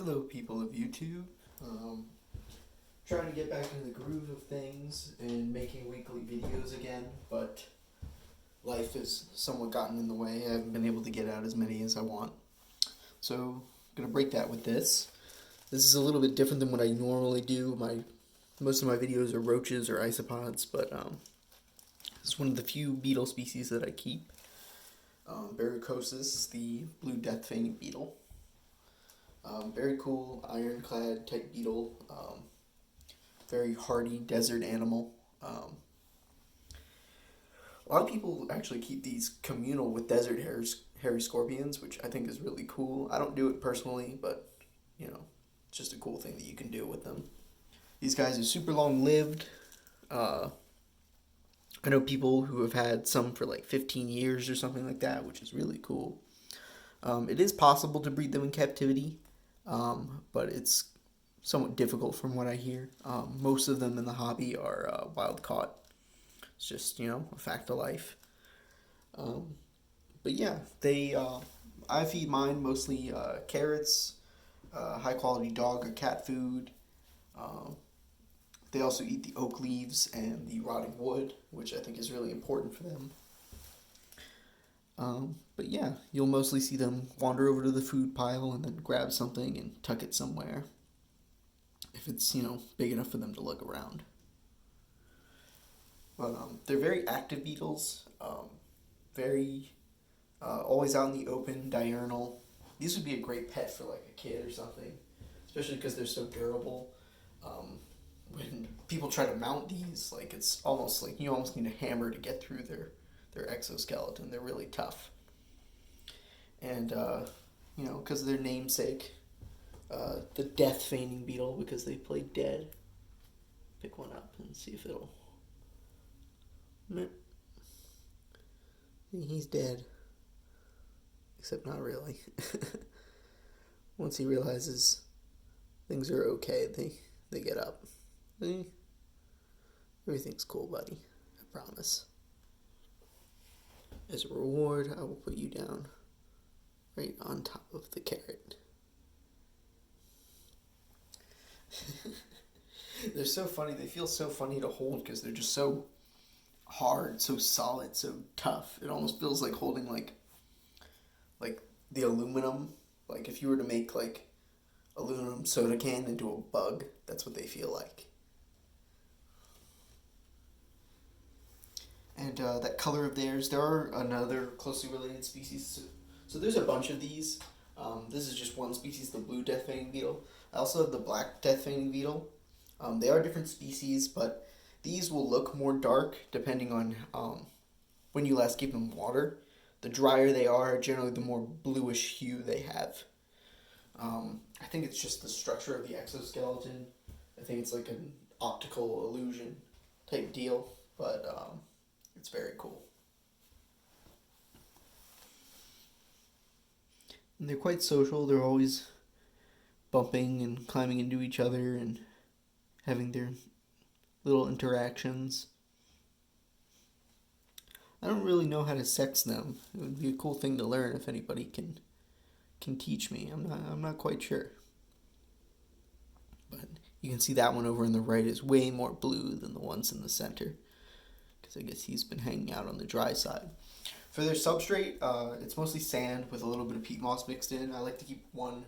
Hello, people of YouTube. Um, Trying to get back into the groove of things and making weekly videos again, but life has somewhat gotten in the way. I haven't been able to get out as many as I want. So, I'm going to break that with this. This is a little bit different than what I normally do. Most of my videos are roaches or isopods, but it's one of the few beetle species that I keep. Verrucosus, the blue death feigning beetle. Very cool, ironclad type beetle. Very hardy desert animal. A lot of people actually keep these communal with desert hairy scorpions, which I think is really cool. I don't do it personally, but it's just a cool thing that you can do with them. These guys are super long lived. I know people who have had some for like 15 years or something like that, which is really cool. It is possible to breed them in captivity, but it's somewhat difficult from what I hear. Most of them in the hobby are wild caught. It's just, a fact of life. But yeah, I feed mine mostly carrots, high quality dog or cat food. Um, they also eat the oak leaves and the rotting wood, which I think is really important for them. But yeah, you'll mostly see them wander over to the food pile and then grab something and tuck it somewhere. If it's, big enough for them to look around. But they're very active beetles, very always out in the open, diurnal. These would be a great pet for like a kid or something, especially because they're so durable. When people try to mount these, like it's almost like you almost need a hammer to get through their exoskeleton. They're really tough, and because of their namesake, the death feigning beetle, because they play dead. Pick one up and see if it'll. He's dead. Except not really. Once he realizes things are okay, they get up. Everything's cool, buddy. I promise. As a reward, I will put you down right on top of the carrot. They're so funny. They feel so funny to hold because they're just so hard, so solid, so tough. It almost feels like holding like the aluminum. Like if you were to make like aluminum soda can into a bug, that's what they feel like. And that color of theirs, there are another closely related species. So there's a bunch of these. This is just one species, the blue death feigning beetle. I also have the black death feigning beetle. They are different species, but these will look more dark depending on when you last give them water. The drier they are, generally the more bluish hue they have. I think it's just the structure of the exoskeleton. I think it's like an optical illusion type deal, but it's very cool. And they're quite social. They're always bumping and climbing into each other and having their little interactions. I don't really know how to sex them. It would be a cool thing to learn if anybody can teach me. I'm not quite sure. But you can see that one over on the right is way more blue than the ones in the center, because I guess he's been hanging out on the dry side. For their substrate, it's mostly sand with a little bit of peat moss mixed in. I like to keep one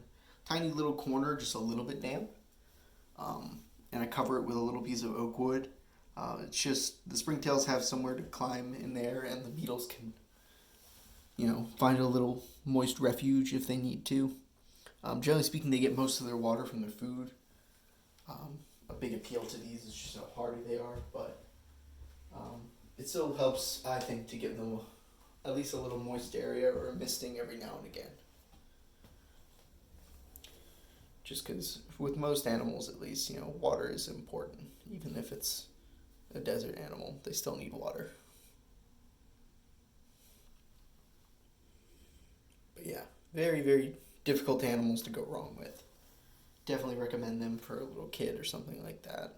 tiny little corner just a little bit damp, and I cover it with a little piece of oak wood. It's just the springtails have somewhere to climb in there, and the beetles can, find a little moist refuge if they need to. Generally speaking, they get most of their water from their food. A big appeal to these is just how hardy they are, but it still helps, I think, to give them at least a little moist area or a misting every now and again. Just because with most animals, at least, water is important. Even if it's a desert animal, they still need water. But yeah, very, very difficult animals to go wrong with. Definitely recommend them for a little kid or something like that.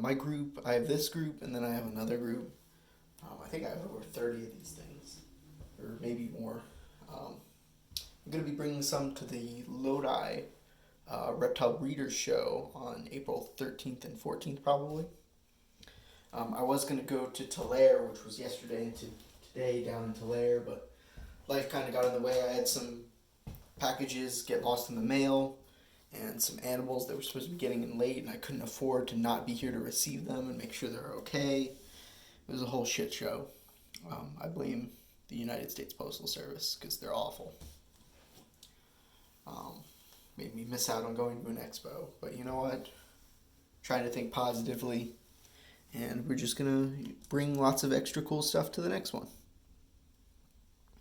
My group, I have this group, and then I have another group. I think I have over 30 of these things, or maybe more. I'm going to be bringing some to the Lodi Reptile Breeders Show on April 13th and 14th, probably. I was going to go to Tulare, which was yesterday, and today down in Tulare, but life kind of got in the way. I had some packages get lost in the mail and some animals that were supposed to be getting in late, and I couldn't afford to not be here to receive them and make sure they're okay. It was a whole shit show. I blame the United States Postal Service because they're awful. Made me miss out on going to an expo, but you know what? Trying to think positively, and we're just gonna bring lots of extra cool stuff to the next one,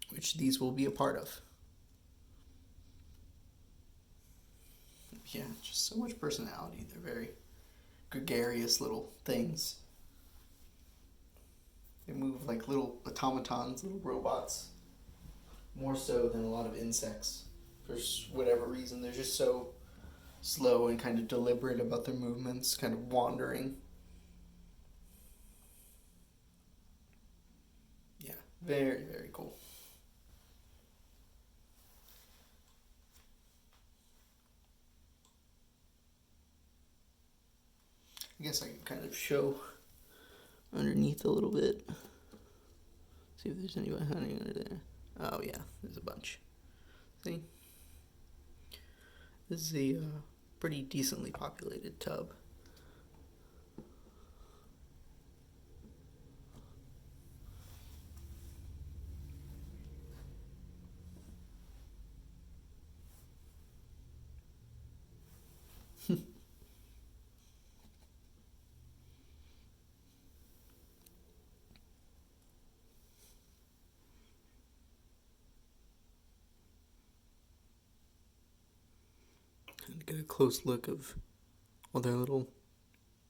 which these will be a part of. Yeah, just so much personality. They're very gregarious little things. They move like little automatons, little robots, more so than a lot of insects. For whatever reason, they're just so slow and kind of deliberate about their movements, kind of wandering. Yeah, very, very cool. I guess I can kind of show underneath a little bit. See if there's anybody hiding under there. Oh yeah, there's a bunch. See? This is a pretty decently populated tub. And get a close look of all their little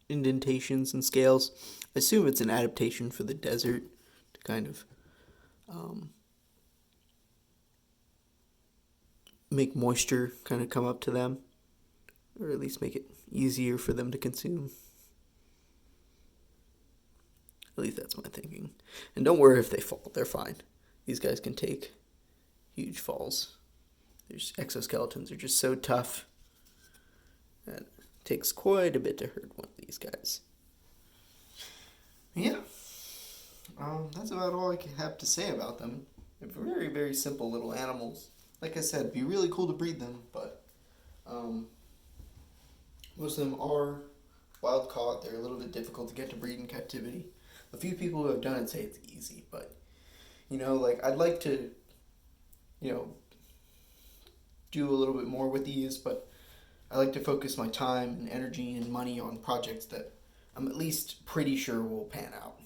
indentations and scales. I assume it's an adaptation for the desert to kind of make moisture kind of come up to them, or at least make it easier for them to consume. At least that's my thinking. And don't worry if they fall, they're fine. These guys can take huge falls. Their exoskeletons are just so tough that it takes quite a bit to hurt one of these guys. Yeah, that's about all I have to say about them. They're very, very simple little animals. Like I said, it'd be really cool to breed them, but most of them are wild caught. They're a little bit difficult to get to breed in captivity. A few people who have done it say it's easy, but like I'd like to, do a little bit more with these, but I like to focus my time and energy and money on projects that I'm at least pretty sure will pan out,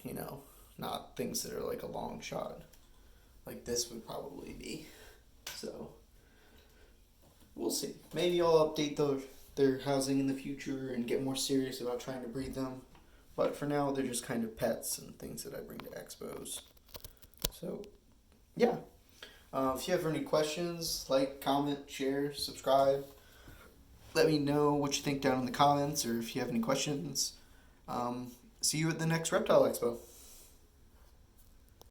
not things that are like a long shot, like this would probably be. So, we'll see. Maybe I'll update their housing in the future and get more serious about trying to breed them. But for now, they're just kind of pets and things that I bring to expos. So, yeah. If you have any questions, like, comment, share, subscribe. Let me know what you think down in the comments, or if you have any questions. See you at the next Reptile Expo.